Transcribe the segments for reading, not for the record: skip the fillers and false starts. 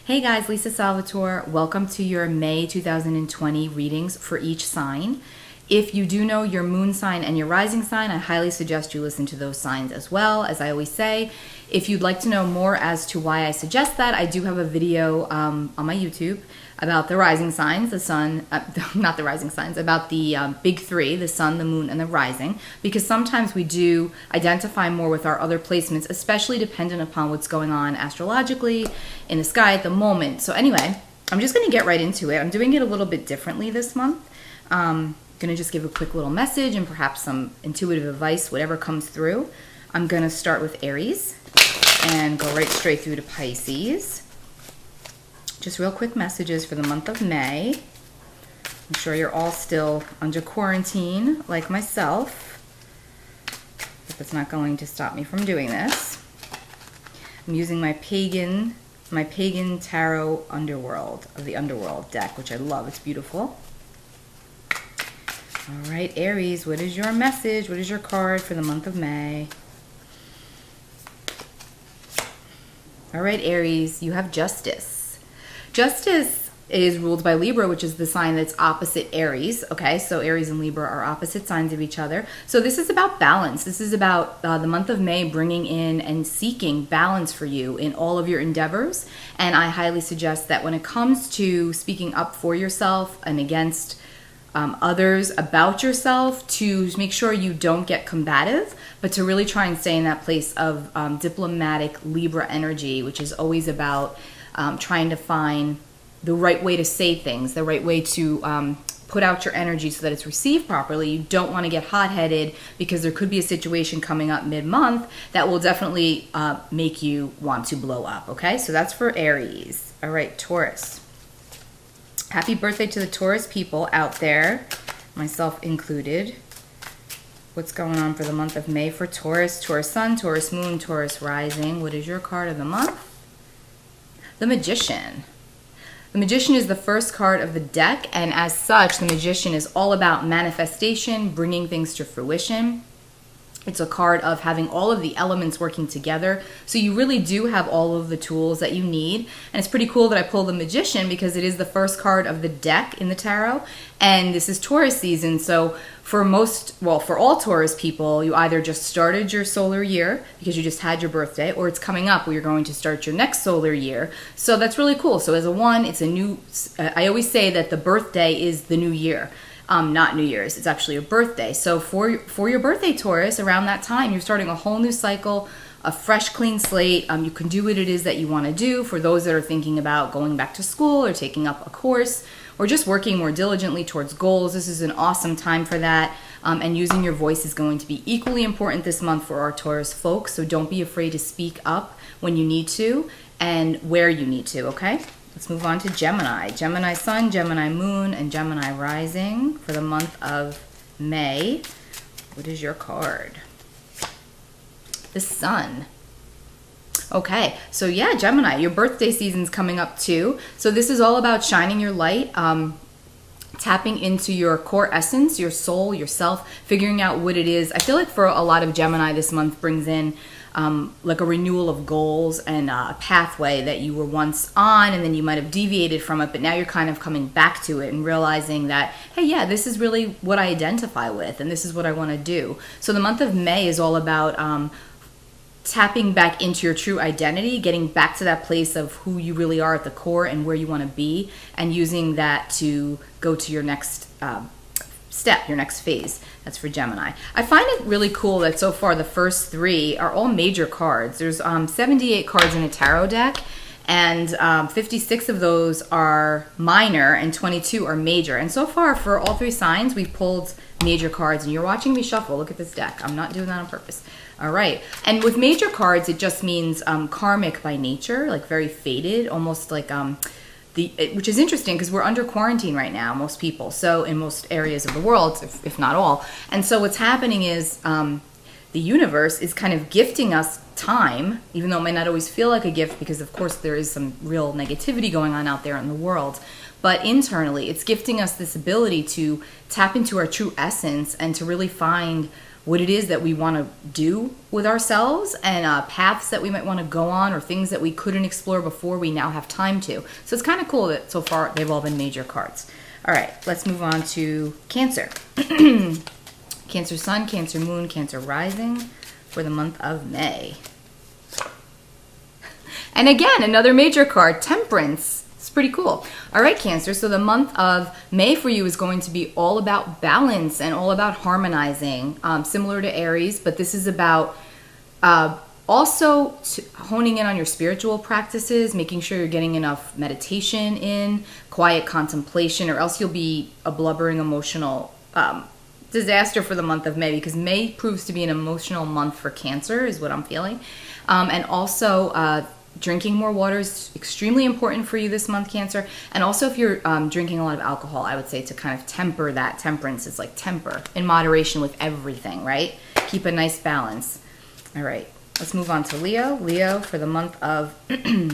Hey guys, Lisa Salvatore. Welcome to your May 2020 readings for each sign. If you do know your moon sign and your rising sign, I highly suggest you listen to those signs as well. As I always say, if you'd like to know more as to why I suggest that, I do have a video on my YouTube about the rising signs, the sun, not the rising signs, about the big three, the sun, the moon, and the rising, because sometimes we do identify more with our other placements, especially dependent upon what's going on astrologically in the sky at the moment. So anyway, I'm just going to get right into it. I'm doing it a little bit differently this month. Going to just give a quick little message and perhaps some intuitive advice, whatever comes through. I'm going to start with Aries and go right straight through to Pisces. Just real quick messages for the month of May. I'm sure you're all still under quarantine like myself, but that's not going to stop me from doing this. I'm using my pagan tarot underworld of the underworld deck, which I love. It's beautiful. All right, Aries, what is your message? What is your card for the month of May? All right, Aries, you have Justice. Justice is ruled by Libra, which is the sign that's opposite Aries. Okay, so Aries and Libra are opposite signs of each other. So this is about balance. This is about the month of May bringing in and seeking balance for you in all of your endeavors. And I highly suggest that when it comes to speaking up for yourself and against others about yourself, to make sure you don't get combative, but to really try and stay in that place of diplomatic Libra energy, which is always about trying to find the right way to say things, the right way to put out your energy so that it's received properly. You don't want to get hot-headed because there could be a situation coming up mid-month that will definitely make you want to blow up, okay? So that's for Aries. All right, Taurus. Happy birthday to the Taurus people out there, myself included. What's going on for the month of May for Taurus? Taurus sun, Taurus moon, Taurus rising. What is your card of the month? The Magician. The Magician is the first card of the deck, and as such, the Magician is all about manifestation, bringing things to fruition. It's a card of having all of the elements working together. So you really do have all of the tools that you need. And it's pretty cool that I pulled the Magician because it is the first card of the deck in the tarot. And this is Taurus season. So for all Taurus people, you either just started your solar year because you just had your birthday, or it's coming up where you're going to start your next solar year. So that's really cool. So as a one, it's a new, I always say that the birthday is the new year. Not New Year's, it's actually your birthday. So for your birthday, Taurus, around that time, you're starting a whole new cycle, a fresh, clean slate. You can do what it is that you want to do. For those that are thinking about going back to school or taking up a course or just working more diligently towards goals, this is an awesome time for that. And using your voice is going to be equally important this month for our Taurus folks. So don't be afraid to speak up when you need to and where you need to, okay? Let's move on to Gemini. Gemini sun, Gemini moon, and Gemini rising for the month of May. What is your card? The Sun. Okay, so yeah, Gemini, your birthday season's coming up too. So this is all about shining your light, tapping into your core essence, your soul, yourself, figuring out what it is. I feel like for a lot of Gemini, this month brings in like a renewal of goals and a pathway that you were once on, and then you might have deviated from it, but now you're kind of coming back to it and realizing that, hey, yeah, this is really what I identify with, and this is what I want to do. So the month of May is all about tapping back into your true identity, getting back to that place of who you really are at the core and where you want to be, and using that to go to your next step, your next phase. That's for Gemini. I find it really cool that so far the first three are all major cards. There's 78 cards in a tarot deck, and 56 of those are minor and 22 are major. And so far for all three signs, we've pulled major cards, and you're watching me shuffle. Look at this deck. I'm not doing that on purpose. All right. And with major cards, it just means karmic by nature, like very faded, almost like which is interesting because we're under quarantine right now, most people, so in most areas of the world, if not all. And so what's happening is the universe is kind of gifting us time, even though it might not always feel like a gift because, of course, there is some real negativity going on out there in the world. But internally, it's gifting us this ability to tap into our true essence and to really find what it is that we want to do with ourselves, and paths that we might want to go on, or things that we couldn't explore before we now have time to. So it's kind of cool that so far they've all been major cards. All right, let's move on to Cancer. Cancer Sun, Cancer Moon, Cancer Rising for the month of May. And again, another major card, Temperance. It's pretty cool. All right, Cancer. So the month of May for you is going to be all about balance and all about harmonizing, similar to Aries, but this is about also honing in on your spiritual practices, making sure you're getting enough meditation in, quiet contemplation, or else you'll be a blubbering emotional disaster for the month of May, because May proves to be an emotional month for Cancer, is what I'm feeling. And also, drinking more water is extremely important for you this month, Cancer. And also, if you're drinking a lot of alcohol, I would say to kind of temper that. Temperance is like temper in moderation with everything, right? Keep a nice balance. All right, let's move on to Leo. Leo for the month of May.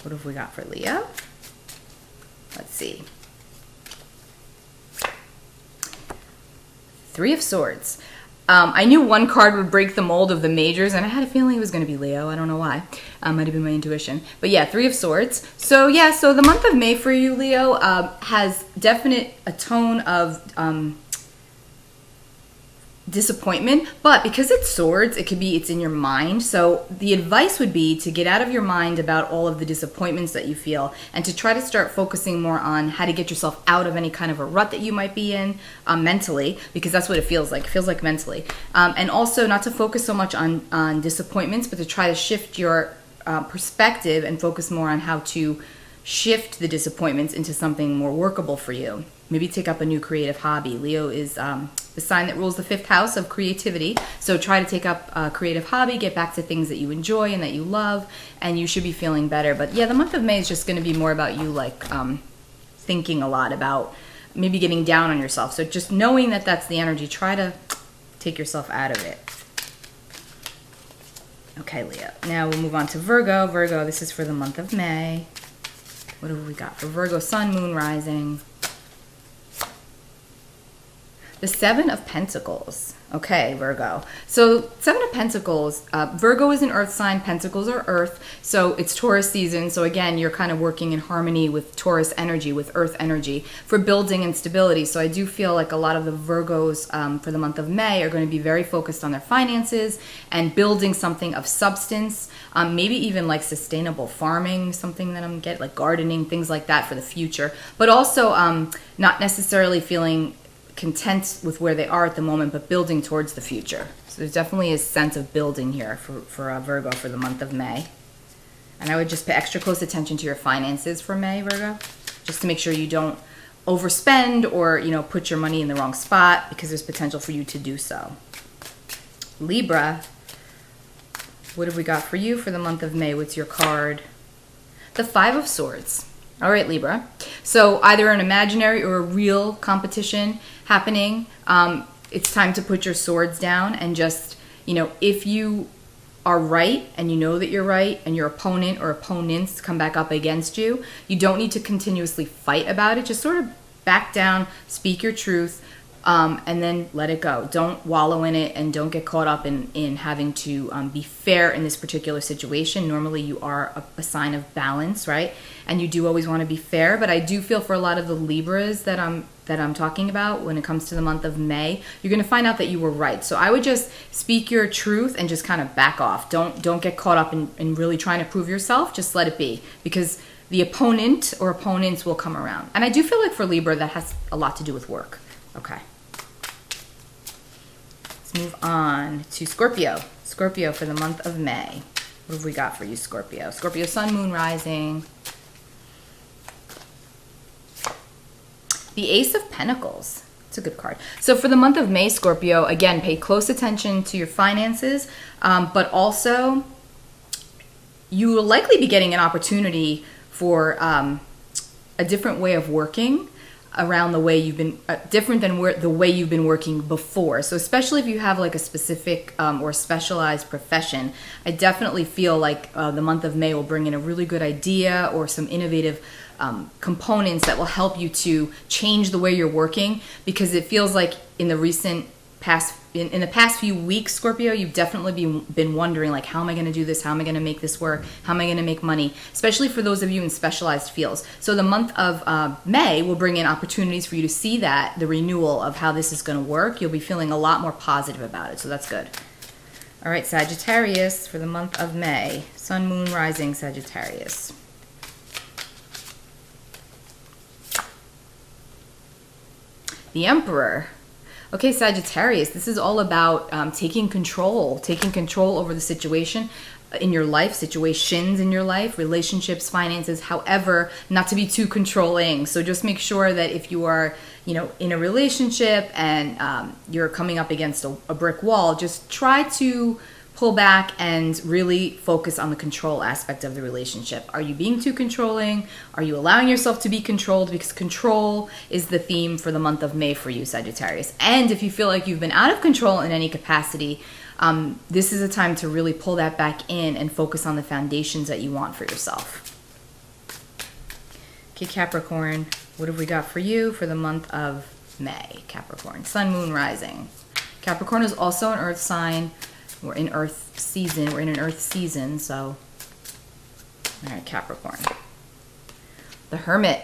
What have we got for Leo? Let's see. Three of Swords. I knew one card would break the mold of the majors, and I had a feeling it was going to be Leo. I don't know why. Might have been my intuition. But yeah, Three of Swords. So yeah, so the month of May for you, Leo, has a tone of disappointment, but because it's swords, it's in your mind. So the advice would be to get out of your mind about all of the disappointments that you feel, and to try to start focusing more on how to get yourself out of any kind of a rut that you might be in mentally, because that's what it feels like. It feels like mentally. And also not to focus so much on disappointments, but to try to shift your perspective and focus more on how to shift the disappointments into something more workable for you. Maybe take up a new creative hobby. Leo is the sign that rules the 5th house of creativity. So try to take up a creative hobby, get back to things that you enjoy and that you love, and you should be feeling better. But yeah, the month of May is just going to be more about you like thinking a lot about maybe getting down on yourself. So just knowing that that's the energy, try to take yourself out of it. Okay, Leo. Now we'll move on to Virgo. Virgo, this is for the month of May. What have we got for Virgo? Sun, Moon, Rising. The Seven of Pentacles. Okay, Virgo. So Seven of Pentacles, Virgo is an earth sign, Pentacles are earth, so it's Taurus season. So again, you're kind of working in harmony with Taurus energy, with earth energy for building and stability. So I do feel like a lot of the Virgos for the month of May are going to be very focused on their finances and building something of substance, maybe even like sustainable farming, something that I'm getting, like gardening, things like that for the future. But also not necessarily feeling content with where they are at the moment, but building towards the future. So there's definitely a sense of building here for Virgo for the month of May. And I would just pay extra close attention to your finances for May, Virgo, just to make sure you don't overspend or, put your money in the wrong spot, because there's potential for you to do so. Libra, what have we got for you for the month of May? What's your card? The Five of Swords. All right, Libra. So either an imaginary or a real competition happening. It's time to put your swords down and just, if you are right and you know that you're right and your opponent or opponents come back up against you, you don't need to continuously fight about it. Just sort of back down, speak your truth, and then let it go. Don't wallow in it, and don't get caught up in having to be fair in this particular situation. Normally you are a sign of balance, right? And you do always want to be fair, but I do feel for a lot of the Libras that I'm talking about when it comes to the month of May, you're going to find out that you were right. So I would just speak your truth and just kind of back off. Don't get caught up in really trying to prove yourself. Just let it be, because the opponent or opponents will come around. And I do feel like for Libra that has a lot to do with work. Okay. Let's move on to Scorpio. Scorpio for the month of May. What have we got for you, Scorpio? Scorpio, Sun, Moon, Rising. The Ace of Pentacles. It's a good card. So for the month of May, Scorpio, again, pay close attention to your finances, but also you will likely be getting an opportunity for a different way of working around the way you've been, different than the way you've been working before. So especially if you have like a specific or specialized profession, I definitely feel like the month of May will bring in a really good idea or some innovative components that will help you to change the way you're working, because it feels like in the past few weeks, Scorpio, you've definitely been wondering, like, how am I going to do this? How am I going to make this work? How am I going to make money? Especially for those of you in specialized fields. So the month of May will bring in opportunities for you to see that, the renewal of how this is going to work. You'll be feeling a lot more positive about it. So that's good. All right, Sagittarius for the month of May. Sun, Moon, Rising, Sagittarius. The Emperor. Okay, Sagittarius, this is all about taking control over the situation in your life, situations in your life, relationships, finances, however, not to be too controlling. So just make sure that if you are, in a relationship and you're coming up against a brick wall, just try to pull back and really focus on the control aspect of the relationship. Are you being too controlling? Are you allowing yourself to be controlled? Because control is the theme for the month of May for you, Sagittarius. And if you feel like you've been out of control in any capacity, this is a time to really pull that back in and focus on the foundations that you want for yourself. Okay, Capricorn, what have we got for you for the month of May? Capricorn, Sun, Moon, Rising. Capricorn is also an earth sign. We're in Earth season. We're in an Earth season, so. All right, Capricorn. The Hermit.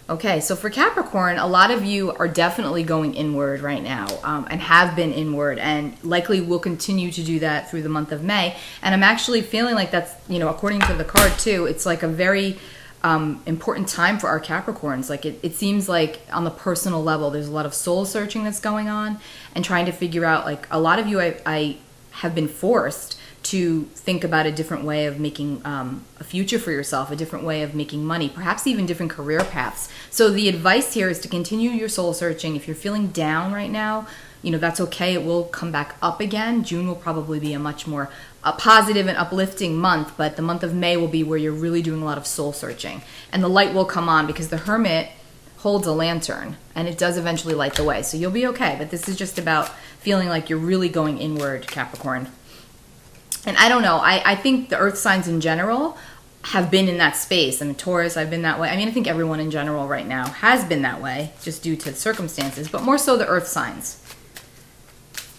Okay, so for Capricorn, a lot of you are definitely going inward right now and have been inward and likely will continue to do that through the month of May. And I'm actually feeling like that's, according to the card too, it's like a very important time for our Capricorns. Like it seems like on the personal level, there's a lot of soul searching that's going on and trying to figure out, like a lot of you I have been forced to think about a different way of making a future for yourself, a different way of making money, perhaps even different career paths. So the advice here is to continue your soul searching. If you're feeling down right now, that's okay. It will come back up again. June will probably be a much more positive and uplifting month, but the month of May will be where you're really doing a lot of soul searching. And the light will come on because the Hermit holds a lantern and it does eventually light the way. So you'll be okay. But this is just about feeling like you're really going inward, Capricorn. And I don't know, I think the earth signs in general have been in that space. I mean, Taurus, I've been that way. I mean, I think everyone in general right now has been that way just due to circumstances, but more so the earth signs.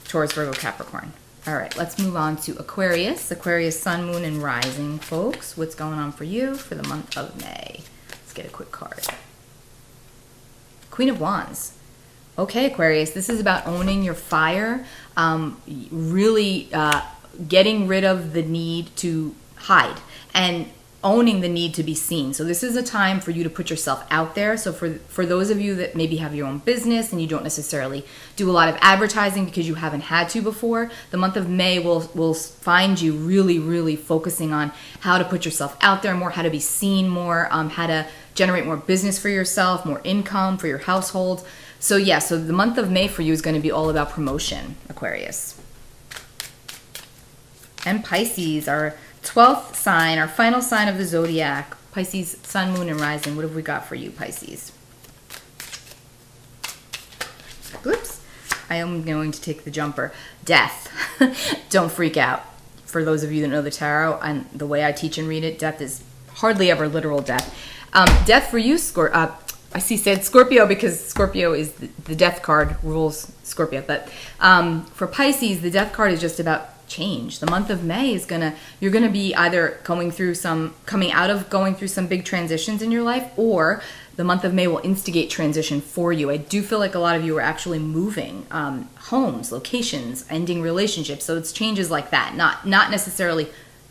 Taurus, Virgo, Capricorn. All right, let's move on to Aquarius. Aquarius, Sun, Moon, and Rising, folks. What's going on for you for the month of May? Let's get a quick card. Queen of Wands. Okay, Aquarius, this is about owning your fire, really getting rid of the need to hide and owning the need to be seen. So this is a time for you to put yourself out there. So for those of you that maybe have your own business and you don't necessarily do a lot of advertising because you haven't had to before, the month of May will find you really, really focusing on how to put yourself out there more, how to be seen more, how to generate more business for yourself, more income for your household. So yeah, so the month of May for you is going to be all about promotion, Aquarius. And Pisces, our 12th sign, our final sign of the zodiac. Pisces, Sun, Moon, and Rising. What have we got for you, Pisces? Oops. I am going to take the jumper. Death. Don't freak out. For those of you that know the tarot and the way I teach and read it, death is hardly ever literal death. Death for you, I said Scorpio because Scorpio is the death card, rules Scorpio. But for Pisces, the death card is just about change. The month of May is you're gonna be either coming out of going through some big transitions in your life, or the month of May will instigate transition for you. I do feel like a lot of you are actually moving homes, locations, ending relationships. So it's changes like that, not necessarily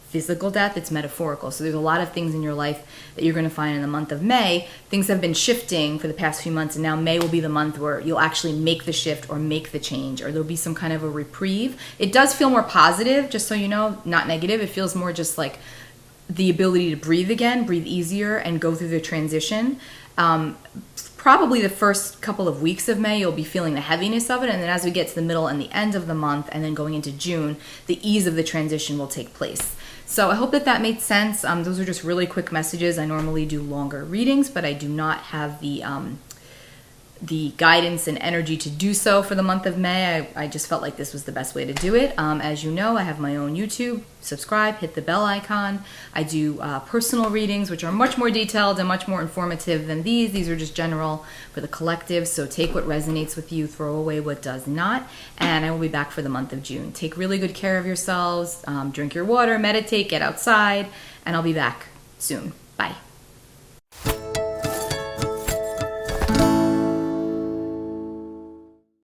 physical death, it's metaphorical. So there's a lot of things in your life that you're going to find in the month of May. Things have been shifting for the past few months, and now May will be the month where you'll actually make the shift or make the change, or there'll be some kind of a reprieve. It does feel more positive, just so you know, not negative. It feels more just like the ability to breathe again, breathe easier, and go through the transition. Probably the first couple of weeks of May, you'll be feeling the heaviness of it, and then as we get to the middle and the end of the month, and then going into June, the ease of the transition will take place. So I hope that made sense. Those are just really quick messages. I normally do longer readings, but I do not have the the guidance and energy to do so for the month of May. I just felt like this was the best way to do it. As you know, I have my own YouTube. Subscribe, hit the bell icon. I do personal readings, which are much more detailed and much more informative than these. These are just general for the collective. So take what resonates with you, throw away what does not. And I will be back for the month of June. Take really good care of yourselves. Drink your water, meditate, get outside, and I'll be back soon.